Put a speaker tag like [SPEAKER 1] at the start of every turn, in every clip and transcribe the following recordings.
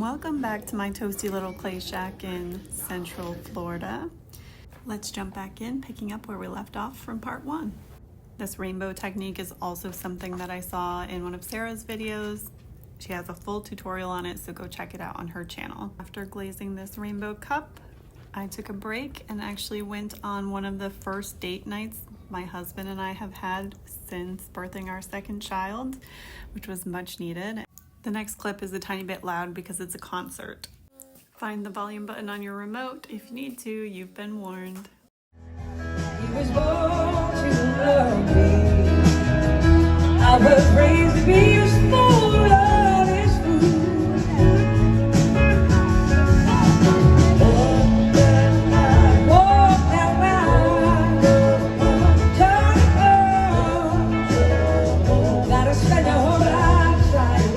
[SPEAKER 1] Welcome back to my toasty little clay shack in Central Florida. Let's jump back in, picking up where we left off from part 1. This rainbow technique is also something that I saw in one of Sarah's videos. She has a full tutorial on it, so go check it out on her channel. After glazing this rainbow cup, I took a break and actually went on one of the first date nights my husband and I have had since birthing our second child, which was much needed. The next clip is a tiny bit loud because it's a concert. Find the volume button on your remote if you need to. You've been warned.
[SPEAKER 2] He was born to love me. I was raised to be a spoon of his food. Walk that round, turn it on. Gotta spend a whole life trying.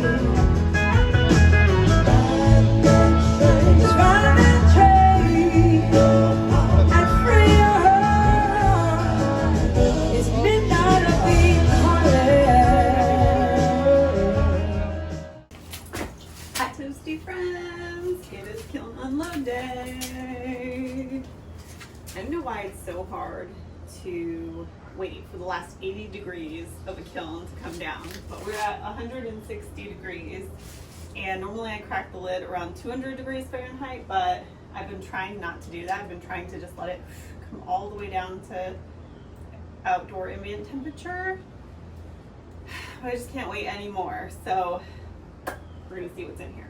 [SPEAKER 1] Friends, it is Kiln unload day. I don't know why it's so hard to wait for the last 80 degrees of a kiln to come down, but we're at 160 degrees, and normally I crack the lid around 200 degrees Fahrenheit, but I've been trying not to do that. I've been trying to just let it come all the way down to outdoor ambient temperature. I just can't wait anymore, so we're gonna see what's in here.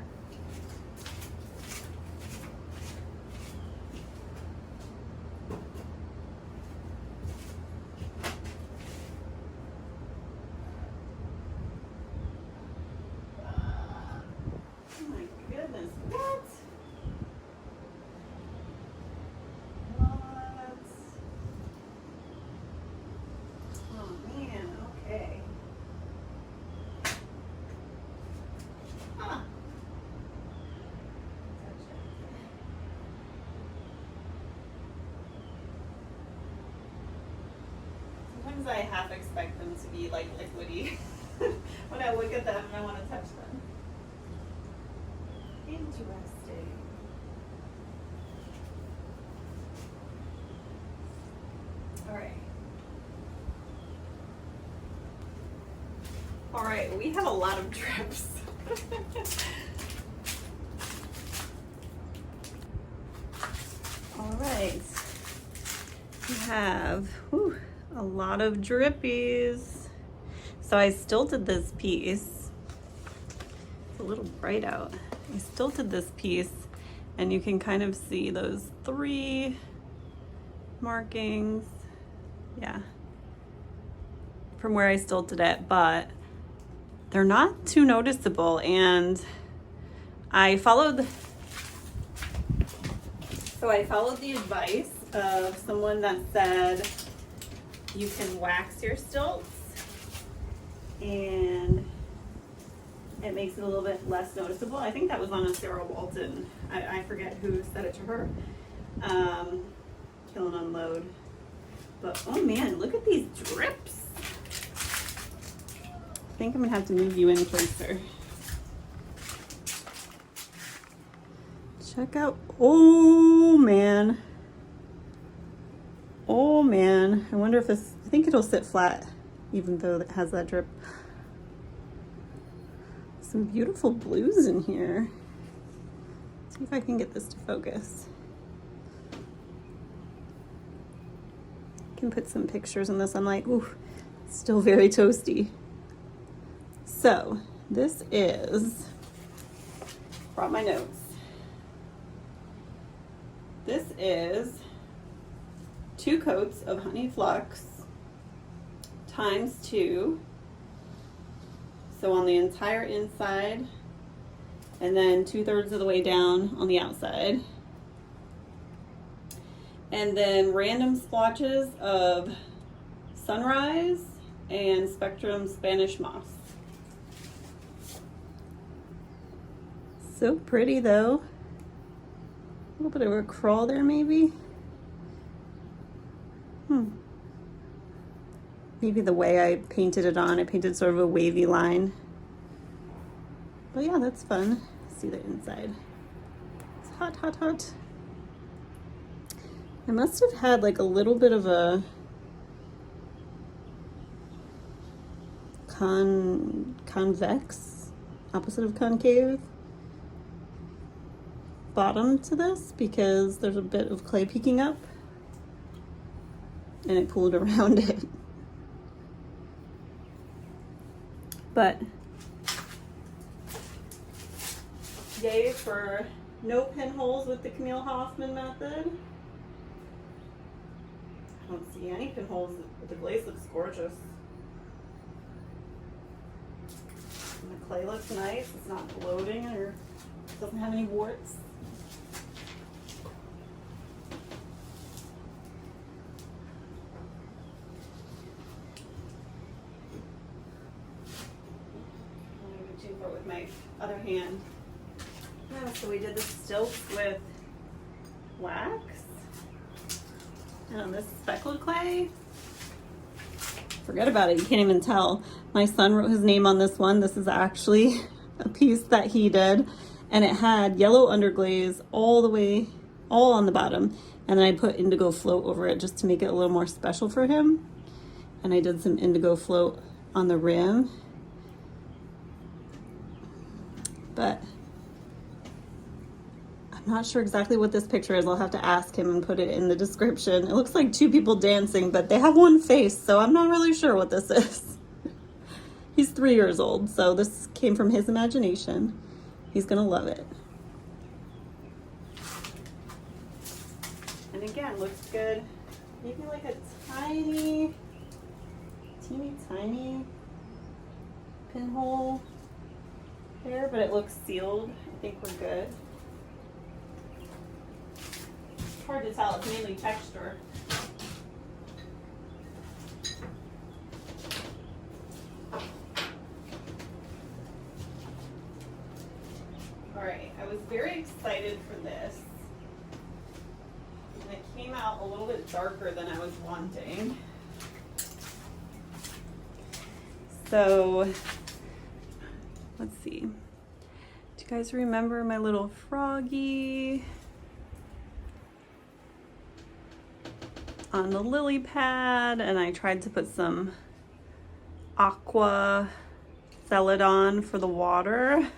[SPEAKER 1] I half expect them to be like liquidy. When I look at them, I want to touch them. Interesting. All right, we have a lot of drips. All right, we have a lot of drippies. So I stilted this piece. It's a little bright out. I stilted this piece, and you can kind of see those 3 markings. Yeah, from where I stilted it, but they're not too noticeable. And I followed the advice of someone that said you can wax your stilts and it makes it a little bit less noticeable. I think that was on a Sarah Walton. I forget who said it to her. Kill and unload. But oh man, look at these drips. I think I'm gonna have to move you in closer. Check out, oh man. Oh man, I wonder if this, I think it'll sit flat even though it has that drip. Some beautiful blues in here. Let's see if I can get this to focus. I can put some pictures in the sunlight. Ooh, it's still very toasty. So this is, brought my notes. This is 2 coats of honey flux times 2. So on the entire inside, and then 2/3 of the way down on the outside. And then random splotches of Sunrise and Spectrum Spanish Moss. So pretty though. A little bit of a crawl there maybe. Maybe the way I painted it on, I painted sort of a wavy line. But yeah, that's fun. see the inside. It's hot, hot, hot. I must have had like a little bit of a convex, opposite of concave, bottom to this because there's a bit of clay peeking up and it cooled around it. But yay for no pinholes with the Camille Hoffman method. I don't see any pinholes, but the glaze looks gorgeous. And the clay looks nice, it's not bloating or doesn't have any warts. With my other hand. Oh, so we did the stilts with wax. And on this speckled clay, forget about it, you can't even tell. My son wrote his name on this one. This is actually a piece that he did, and it had yellow underglaze all the way, all on the bottom, and then I put indigo float over it just to make it a little more special for him. And I did some indigo float on the rim. But I'm not sure exactly what this picture is. I'll have to ask him and put it in the description. It looks like two people dancing, but they have one face, so I'm not really sure what this is. He's 3 years old, so this came from his imagination. He's gonna love it. And again, looks good. Maybe like a teeny tiny pinhole there, but it looks sealed. I think we're good. It's hard to tell, it's mainly texture. Alright, I was very excited for this. And it came out a little bit darker than I was wanting. So let's see. Do you guys remember my little froggy on the lily pad? And I tried to put some Aqua Celadon for the water.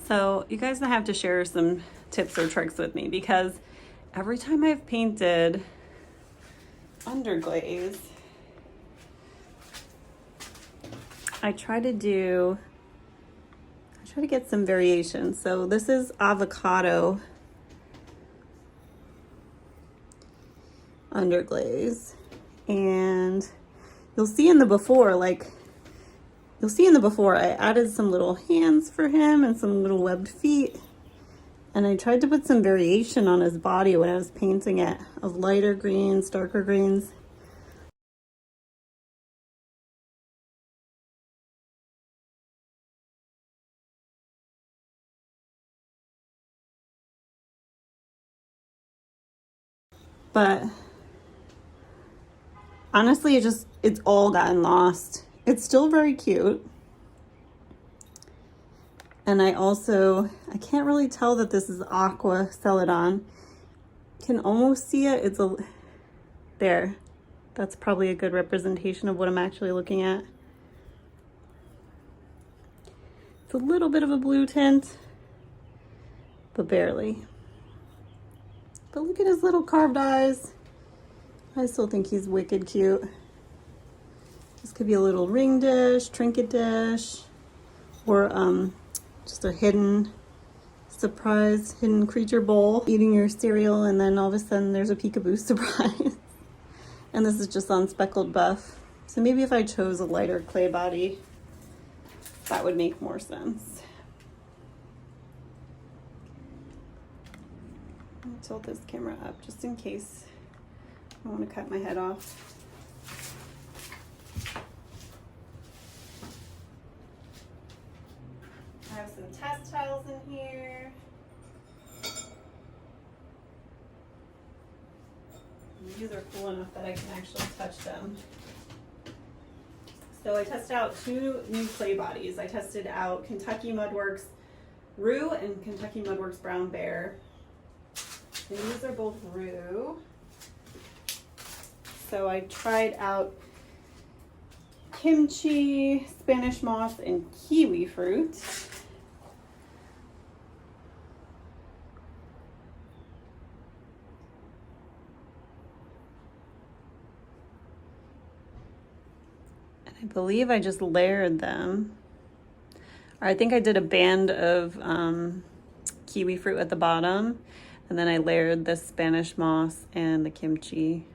[SPEAKER 1] So you guys have to share some tips or tricks with me, because every time I've painted underglaze, I try to get some variation. So this is avocado underglaze, and you'll see in the before, I added some little hands for him and some little webbed feet, and I tried to put some variation on his body when I was painting it, of lighter greens, darker greens. But honestly, it's all gotten lost. It's still very cute. And I can't really tell that this is Aqua Celadon. Can almost see it. There. That's probably a good representation of what I'm actually looking at. It's a little bit of a blue tint, but barely. But look at his little carved eyes. I still think he's wicked cute. This could be a little ring dish, trinket dish, or just a hidden surprise, hidden creature bowl. Eating your cereal and then all of a sudden there's a peekaboo surprise. And this is just on speckled buff. So maybe if I chose a lighter clay body, that would make more sense. I'll tilt this camera up just in case I want to cut my head off. I have some test tiles in here. These are cool enough that I can actually touch them. So I tested out 2 new clay bodies. I tested out Kentucky Mudworks Rue and Kentucky Mudworks Brown Bear. And these are both Rue. So I tried out kimchi, Spanish moss, and Kiwifruit. I believe I just layered them. Or I think I did a band of kiwi fruit at the bottom, and then I layered the Spanish moss and the kimchi.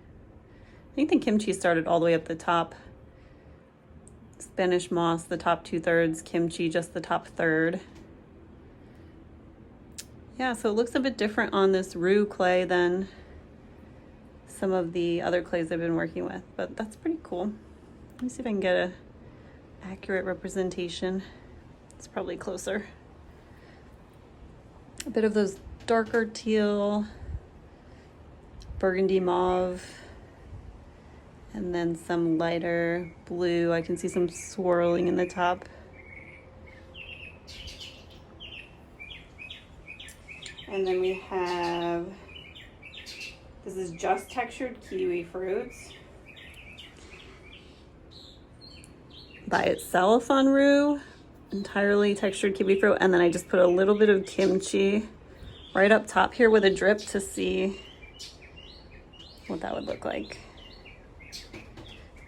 [SPEAKER 1] I think the kimchi started all the way up the top. Spanish moss, the top 2/3, kimchi, just the top third. Yeah, so it looks a bit different on this roux clay than some of the other clays I've been working with, but that's pretty cool. Let me see if I can get a accurate representation. It's probably closer. A bit of those darker teal, burgundy mauve, and then some lighter blue. I can see some swirling in the top. And then we have, this is just textured kiwi fruits. By itself on roux, entirely textured kiwi fruit, and then I just put a little bit of kimchi right up top here with a drip to see what that would look like.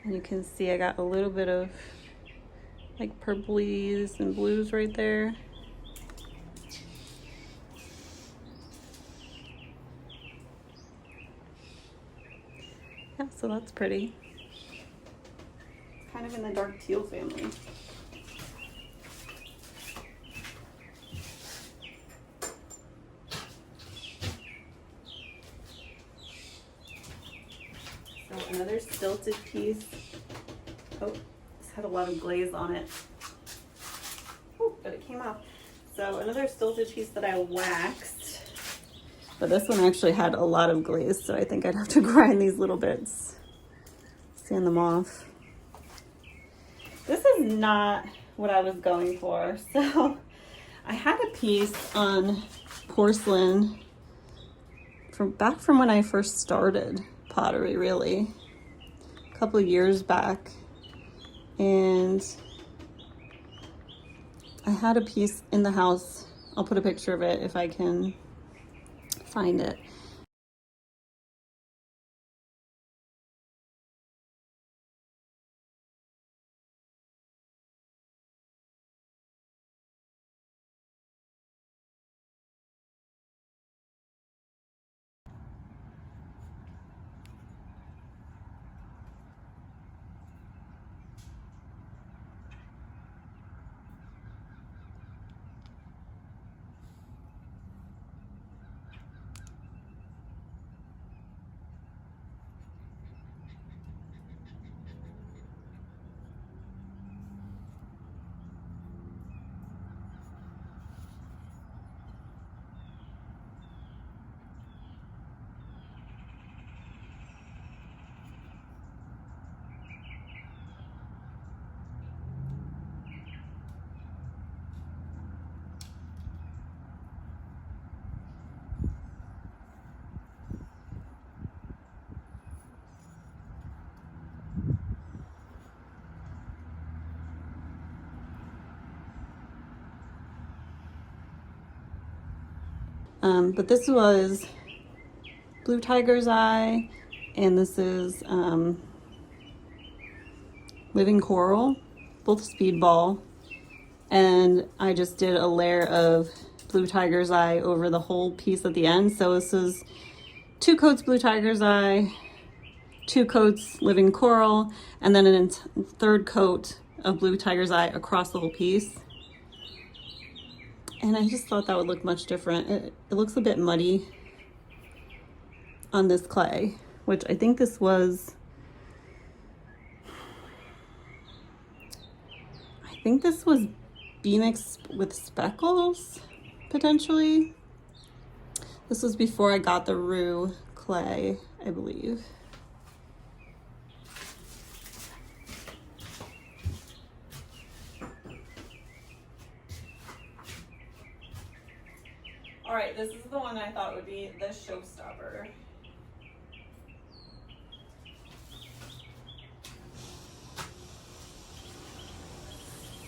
[SPEAKER 1] And you can see I got a little bit of like purplies and blues right there. Yeah, so that's pretty. Kind of in the dark teal family. So another stilted piece. Oh, this had a lot of glaze on it. Oh, but it came off. So another stilted piece that I waxed. But this one actually had a lot of glaze, so I think I'd have to grind these little bits, sand them off. This is not what I was going for. So I had a piece on porcelain back from when I first started pottery, really, a couple of years back. And I had a piece in the house. I'll put a picture of it if I can find it. But this was Blue Tiger's Eye, and this is Living Coral, both Speedball. And I just did a layer of Blue Tiger's Eye over the whole piece at the end. So this is 2 coats Blue Tiger's Eye, 2 coats Living Coral, and then a third coat of Blue Tiger's Eye across the whole piece. And I just thought that would look much different. It looks a bit muddy on this clay, which I think this was, B-mixed with speckles, potentially. This was before I got the roux clay, I believe. All right, this is the one I thought would be the showstopper.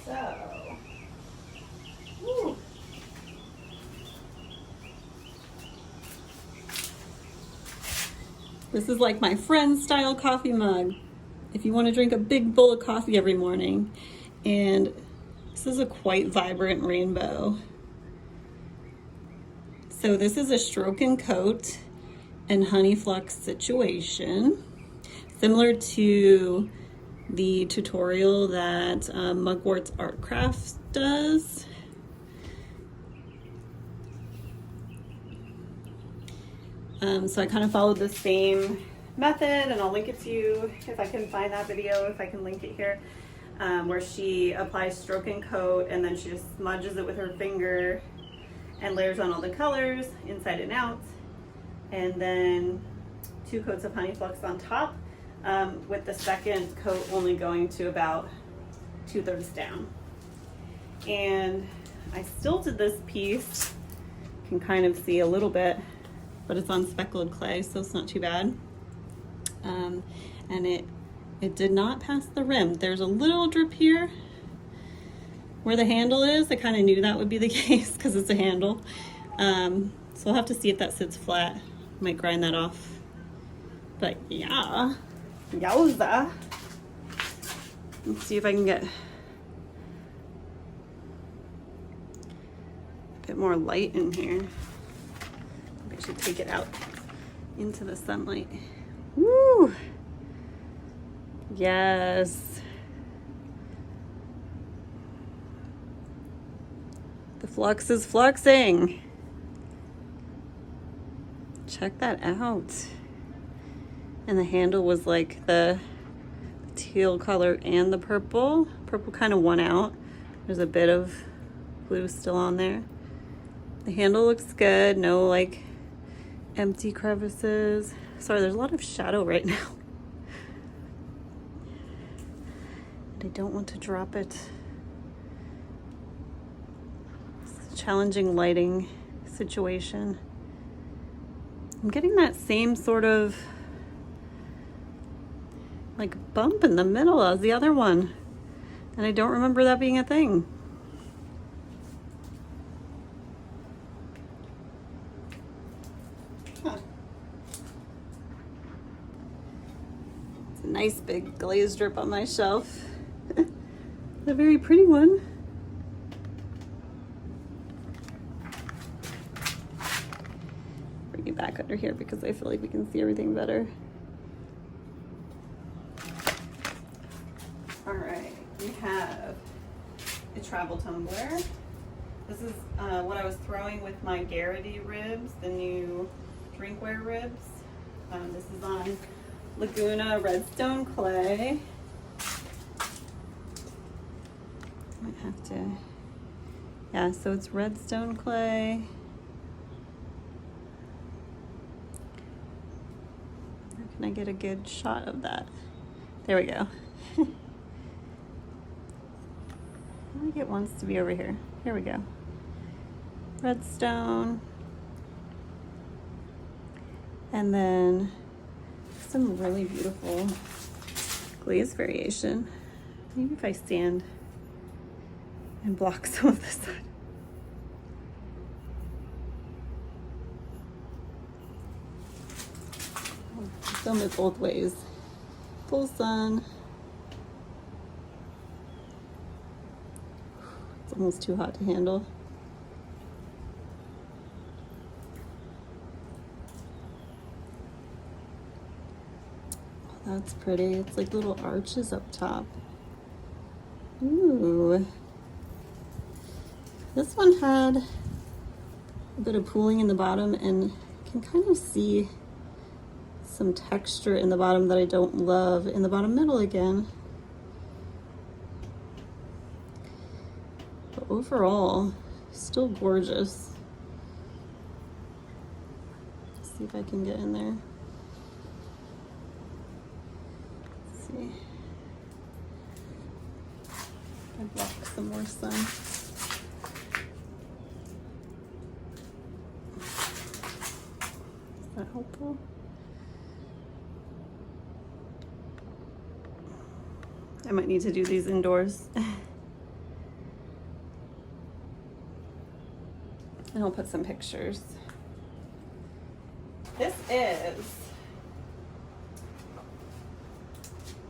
[SPEAKER 1] So, woo. This is like my friend's style coffee mug. If you want to drink a big bowl of coffee every morning. And this is a quite vibrant rainbow. So this is a stroke and coat and honey flux situation. Similar to the tutorial that Mugwort's Art Crafts does. So I kind of followed the same method, and I'll link it to you if I can find that video, if I can link it here, where she applies stroke and coat and then she just smudges it with her finger and layers on all the colors inside and out, and then 2 coats of honey flux on top, with the second coat only going to about 2/3 down. And I stilted this piece, you can kind of see a little bit, but it's on speckled clay, so it's not too bad. And it did not pass the rim. There's a little drip here where the handle is. I kind of knew that would be the case because it's a handle. So I'll have to see if that sits flat. Might grind that off. But yeah, yowza. Let's see if I can get a bit more light in here. Maybe I should take it out into the sunlight. Woo! Yes. The flux is fluxing. Check that out. And the handle was like the teal color and the purple. Purple kind of won out. There's a bit of blue still on there. The handle looks good. No like empty crevices. Sorry, there's a lot of shadow right now. And I don't want to drop it. It's a challenging lighting situation. I'm getting that same sort of like bump in the middle as the other one. And I don't remember that being a thing. Huh. It's a nice big glaze drip on my shelf. A very pretty one. Bring it back under here because I feel like we can see everything better. All right, we have a travel tumbler. This is what I was throwing with my Garrity ribs, the new drinkware ribs. This is on Laguna Redstone clay. Might have to, yeah, so it's redstone clay. Where can I get a good shot of that? There we go. I think it wants to be over here. Here we go. Redstone. And then some really beautiful glaze variation. Maybe if I stand and block some of the sun. I'll film it both ways. Full sun. It's almost too hot to handle. Oh, that's pretty. It's like little arches up top. Ooh. This one had a bit of pooling in the bottom, and you can kind of see some texture in the bottom that I don't love in the bottom middle again. But overall, still gorgeous. Let's see if I can get in there. Let's see. I block some more sun. helpful? I might need to do these indoors. And I'll put some pictures. This is,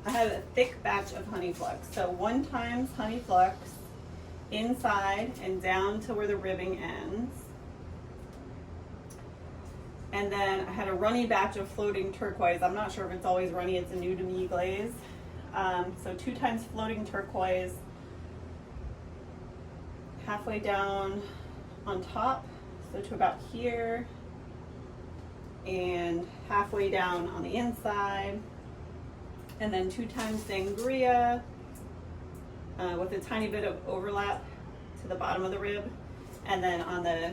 [SPEAKER 1] I had a thick batch of honey flux. So 1 times honey flux inside and down to where the ribbing ends. And then I had a runny batch of floating turquoise. I'm not sure if it's always runny, it's a new to me glaze. So 2 times floating turquoise, halfway down on top, so to about here, and halfway down on the inside, and then 2 times sangria with a tiny bit of overlap to the bottom of the rib, and then on the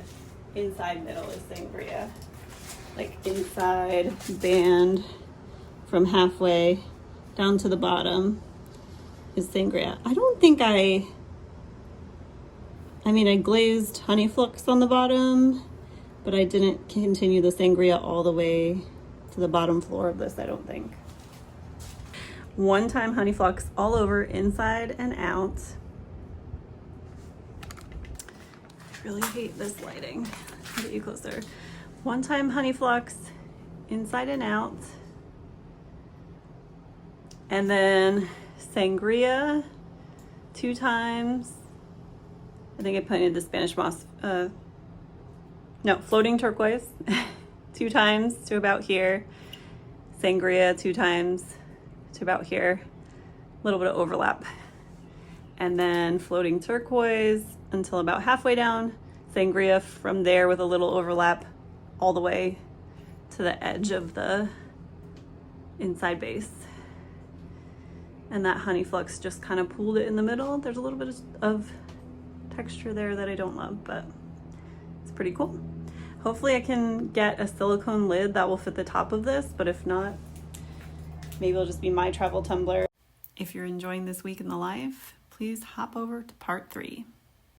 [SPEAKER 1] inside middle is sangria, like inside band from halfway down to the bottom is sangria. I don't think I glazed honey flux on the bottom, but I didn't continue the sangria all the way to the bottom floor of this, I don't think. 1 time honey flux all over, inside and out. I really hate this lighting. I'll get you closer. 1 time honey flux, inside and out. And then sangria 2 times. I think I painted the Spanish moss, floating turquoise 2 times to about here. Sangria 2 times to about here. A little bit of overlap. And then floating turquoise until about halfway down. Sangria from there with a little overlap all the way to the edge of the inside base. And that honey flux just kind of pooled it in the middle. There's a little bit of texture there that I don't love, but it's pretty cool. Hopefully I can get a silicone lid that will fit the top of this, but if not, maybe it'll just be my travel tumbler. If you're enjoying this week in the life, please hop over to part 3.